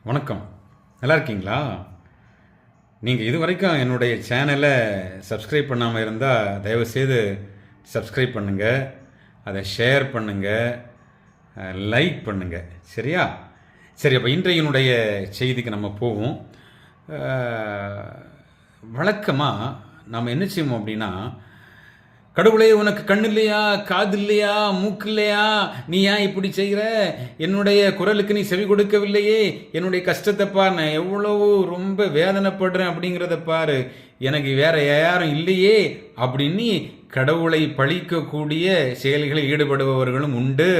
வணக்கம். நல்லா இருக்கீங்களா? நீங்கள் இது வரைக்கும் என்னுடைய சேனலை சப்ஸ்கிரைப் பண்ணாமல் இருந்தால் தயவுசெய்து சப்ஸ்கிரைப் பண்ணுங்கள், அதை ஷேர் பண்ணுங்கள், லைக் பண்ணுங்கள். சரியா? சரி, அப்போ இன்றையினுடைய செய்திக்கு நம்ம போவோம். வழக்கமாக நம்ம என்ன செய்வோம் அப்படின்னா, கடவுளே உனக்கு கண் இல்லையா, காது இல்லையா, மூக்கு இல்லையா, நீ ஏன் இப்படி செய்கிற, என்னுடைய குரலுக்கு நீ செவி கொடுக்கவில்லையே, என்னுடைய கஷ்டத்தை பார், நான் எவ்வளவு ரொம்ப வேதனைப்படுறேன் அப்படிங்கிறத பாரு, எனக்கு வேற யாரும் இல்லையே அப்படின்னு கடவுளை பழிக்கக்கூடிய செயல்களில் ஈடுபடுபவர்களும் உண்டு.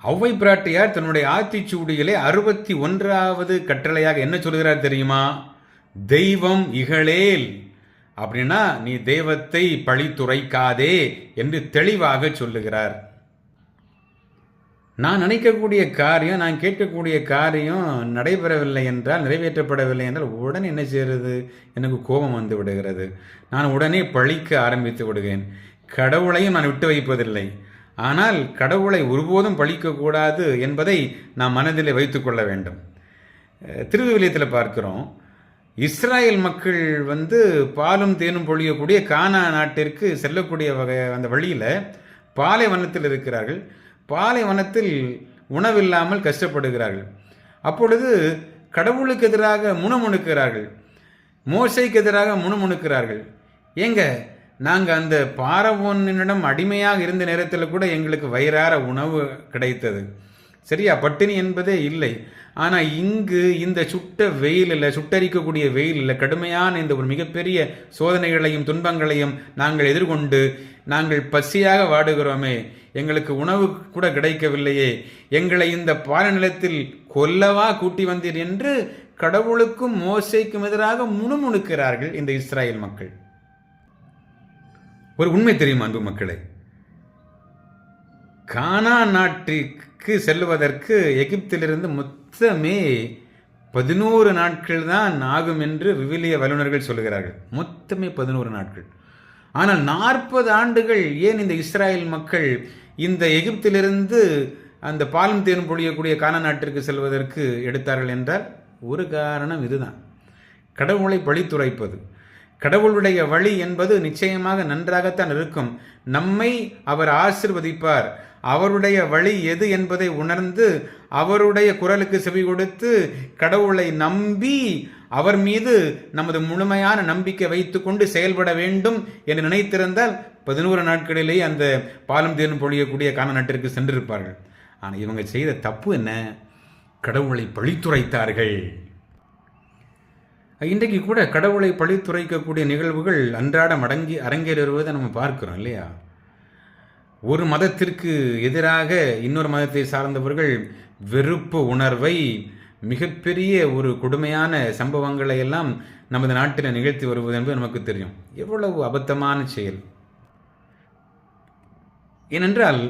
ஔவை பிராட்டியார் தன்னுடைய ஆத்திச்சூடியிலே 61வது கட்டளையாக என்ன சொல்கிறார் தெரியுமா? தெய்வம் இகழேல், அப்படின்னா நீ தெய்வத்தை பழித்துரைக்காதே என்று தெளிவாக சொல்லுகிறார். நான் நினைக்கக்கூடிய காரியம், நான் கேட்கக்கூடிய காரியம் நடைபெறவில்லை என்றால், நிறைவேற்றப்படவில்லை என்றால் உடனே என்ன செய்கிறது? எனக்கு கோபம் வந்து விடுகிறது. நான் உடனே பழிக்க ஆரம்பித்து விடுகிறேன். கடவுளையும் நான் விட்டு வைப்பதில்லை. ஆனால் கடவுளை ஒருபோதும் பழிக்கக்கூடாது என்பதை நாம் மனதில் வைத்துக்கொள்ள வேண்டும். திருவிவிலியத்தில் பார்க்கிறோம், இஸ்ராயல் மக்கள் பாலும் தேனும் பொழியக்கூடிய கானா நாட்டிற்கு செல்லக்கூடிய அந்த வழியில் பாலைவனத்தில் இருக்கிறார்கள். பாலைவனத்தில் உணவில்லாமல் கஷ்டப்படுகிறார்கள். அப்பொழுது கடவுளுக்கு எதிராக முணுமுணுக்கிறார்கள், மோசைக்கு எதிராக முணுமுணுக்கிறார்கள். ஏங்க, நாங்கள் அந்த பார்வோனிடம் அடிமையாக இருந்த நேரத்தில் கூட எங்களுக்கு வயிறார உணவு கிடைத்தது, சரியா, பட்டினி என்பதே இல்லை. ஆனால் இங்கு இந்த சுட்ட வெயிலில், சுட்டரிக்கக்கூடிய வெயிலில், கடுமையான இந்த ஒரு மிகப்பெரிய சோதனைகளையும் துன்பங்களையும் நாங்கள் எதிர்கொண்டு நாங்கள் பசியாக வாடுகிறோமே, எங்களுக்கு உணவு கூட கிடைக்கவில்லையே, எங்களை இந்த பாலைநிலத்தில் கொல்லவா கூட்டி வந்தீர் என்று கடவுளுக்கும் மோசைக்கும் எதிராக முணுமுணுக்கிறார்கள் இந்த இஸ்ராயல் மக்கள். ஒரு உண்மை தெரியும் அன்பு மக்களே, கானா நாட்டுக்கு செல்வதற்கு எகிப்திலிருந்து மொத்தமே 11 நாட்கள் தான் ஆகும் என்று விவிலிய வல்லுநர்கள் சொல்லுகிறார்கள். மொத்தமே 11 நாட்கள். ஆனால் 40 ஆண்டுகள் ஏன் இந்த இஸ்ராயல் மக்கள் இந்த எகிப்திலிருந்து அந்த பாலும் தேனும் பொழியக்கூடிய கானா நாட்டிற்கு செல்வதற்கு எடுத்தார்கள் என்றால் ஒரு காரணம் இதுதான்: கடவுளை பழித்துரைப்பது. கடவுளுடைய வழி என்பது நிச்சயமாக நன்றாகத்தான் இருக்கும். நம்மை அவர் ஆசிர்வதிப்பார். அவருடைய வழி எது என்பதை உணர்ந்து அவருடைய குரலுக்கு செவி கொடுத்து கடவுளை நம்பி அவர் மீது நமது முழுமையான நம்பிக்கை வைத்துக்கொண்டு செயல்பட வேண்டும் என்று நினைத்திருந்தால் 11 நாட்களிலேயே அந்த பாலும் தேனும் பொழியக்கூடிய கானா நாட்டிற்கு சென்றிருப்பார்கள். ஆனால் இவங்க செய்த தப்பு என்ன? கடவுளை பழித்துரைத்தார்கள். இன்றைக்கு கூட கடவுளை பழித்துரைக்கக்கூடிய நிகழ்வுகள் அன்றாடம் அரங்கேறுவதை நம்ம பார்க்கிறோம் இல்லையா? ஒரு மதத்திற்கு எதிராக இன்னொரு மதத்தை சார்ந்தவர்கள் வெறுப்பு உணர்வை, மிகப்பெரிய ஒரு கொடுமையான சம்பவங்களை எல்லாம் நமது நாட்டில் நிகழ்த்தி வருவது என்பது நமக்கு தெரியும். எவ்வளவு அபத்தமான செயல்! ஏனென்றால்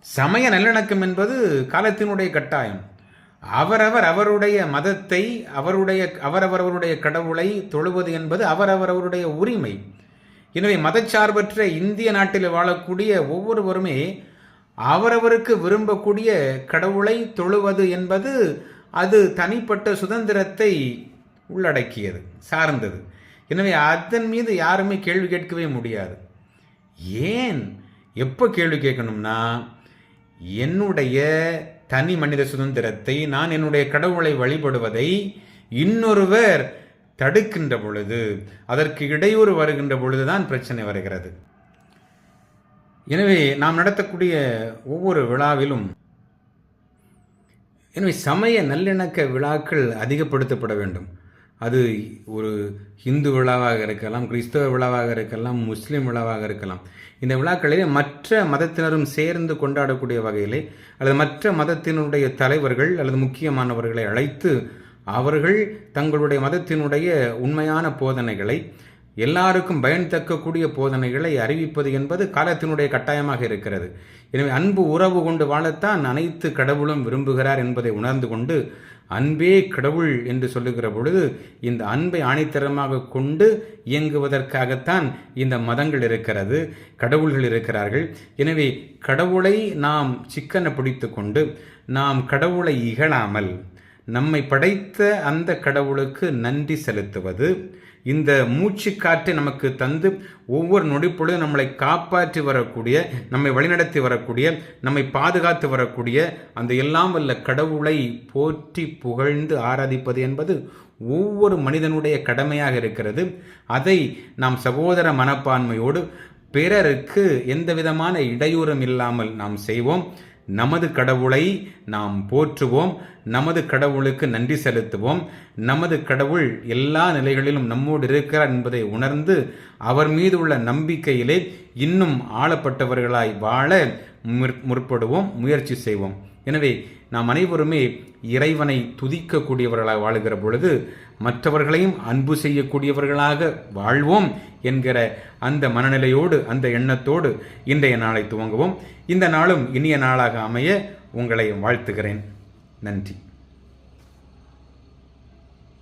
சமய நல்லிணக்கம் என்பது காலத்தினுடைய கட்டாயம். அவருடைய மதத்தை, அவரவருடைய கடவுளை தொழுவது என்பது அவரவருடைய உரிமை. எனவே மதச்சார்பற்ற இந்திய நாட்டில் வாழக்கூடிய ஒவ்வொருவருமே அவரவருக்கு விரும்பக்கூடிய கடவுளை தொழுவது என்பது அது தனிப்பட்ட சுதந்திரத்தை உள்ளடக்கியது, சார்ந்தது. எனவே அதன் மீது யாருமே கேள்வி கேட்கவே முடியாது. ஏன், எப்போ கேள்வி கேட்கணும்னா, என்னுடைய தனி மனித சுதந்திரத்தை, நான் என்னுடைய கடவுளை வழிபடுவதை இன்னொருவர் தடுக்கின்ற பொழுது, அதற்கு இடையூறு வருகின்ற பொழுதுதான் பிரச்சனை வருகிறது. எனவே நாம் நடத்தக்கூடிய ஒவ்வொரு விழாவிலும், எனவே சமய நல்லிணக்க விழாக்கள் அதிகப்படுத்தப்பட வேண்டும். அது ஒரு இந்து விழாவாக இருக்கலாம், கிறிஸ்தவ விழாவாக இருக்கலாம், முஸ்லீம் விழாவாக இருக்கலாம். இந்த விழாக்களிலே மற்ற மதத்தினரும் சேர்ந்து கொண்டாடக்கூடிய வகையிலே, அல்லது மற்ற மதத்தினுடைய தலைவர்கள் அல்லது முக்கியமானவர்களை அழைத்து அவர்கள் தங்களுடைய மதத்தினுடைய உண்மையான போதனைகளை, எல்லாருக்கும் பயன் தக்கக்கூடிய போதனைகளை அறிவிப்பது என்பது காலத்தினுடைய கட்டாயமாக இருக்கிறது. எனவே அன்பு உறவு கொண்டு வாழத்தான் அனைத்து கடவுளும் விரும்புகிறார் என்பதை உணர்ந்து கொண்டு, அன்பே கடவுள் என்று சொல்லுகிற பொழுது இந்த அன்பை ஆணித்தரமாக கொண்டு இயங்குவதற்காகத்தான் இந்த மதங்கள் இருக்கிறது, கடவுள்கள் இருக்கிறார்கள். எனவே கடவுளை நாம் சிக்கன பிடித்து கொண்டு, நாம் கடவுளை இகழாமல், நம்மை படைத்த அந்த கடவுளுக்கு நன்றி செலுத்துவது, இந்த மூச்சு காற்றை நமக்கு தந்து ஒவ்வொரு நொடிப்பொழுதும் நம்மளை காப்பாற்றி வரக்கூடிய, நம்மை வழிநடத்தி வரக்கூடிய, நம்மை பாதுகாத்து வரக்கூடிய அந்த எல்லாம் வல்ல கடவுளை போற்றி புகழ்ந்து ஆராதிப்பது என்பது ஒவ்வொரு மனிதனுடைய கடமையாக இருக்கிறது. அதை நாம் சகோதர மனப்பான்மையோடு பிறருக்கு எந்த விதமான இடையூறும் இல்லாமல் நாம் செய்வோம். நமது கடவுளை நாம் போற்றுவோம், நமது கடவுளுக்கு நன்றி செலுத்துவோம். நமது கடவுள் எல்லா நிலைகளிலும் நம்மோடு இருக்கிறார் என்பதை உணர்ந்து அவர் மீது உள்ள நம்பிக்கையிலே இன்னும் ஆளப்பட்டவர்களாய் வாழ முற்படுவோம், முயற்சி செய்வோம். எனவே நாம் அனைவருமே இறைவனை துதிக்கக்கூடியவர்களாக வாழுகிற பொழுது மற்றவர்களையும் அன்பு செய்யக்கூடியவர்களாக வாழ்வோம் என்கிற அந்த மனநிலையோடு, அந்த எண்ணத்தோடு இன்றைய நாளை துவங்குவோம். இந்த நாளும் இனிய நாளாக அமைய உங்களை வாழ்த்துகிறேன். நன்றி.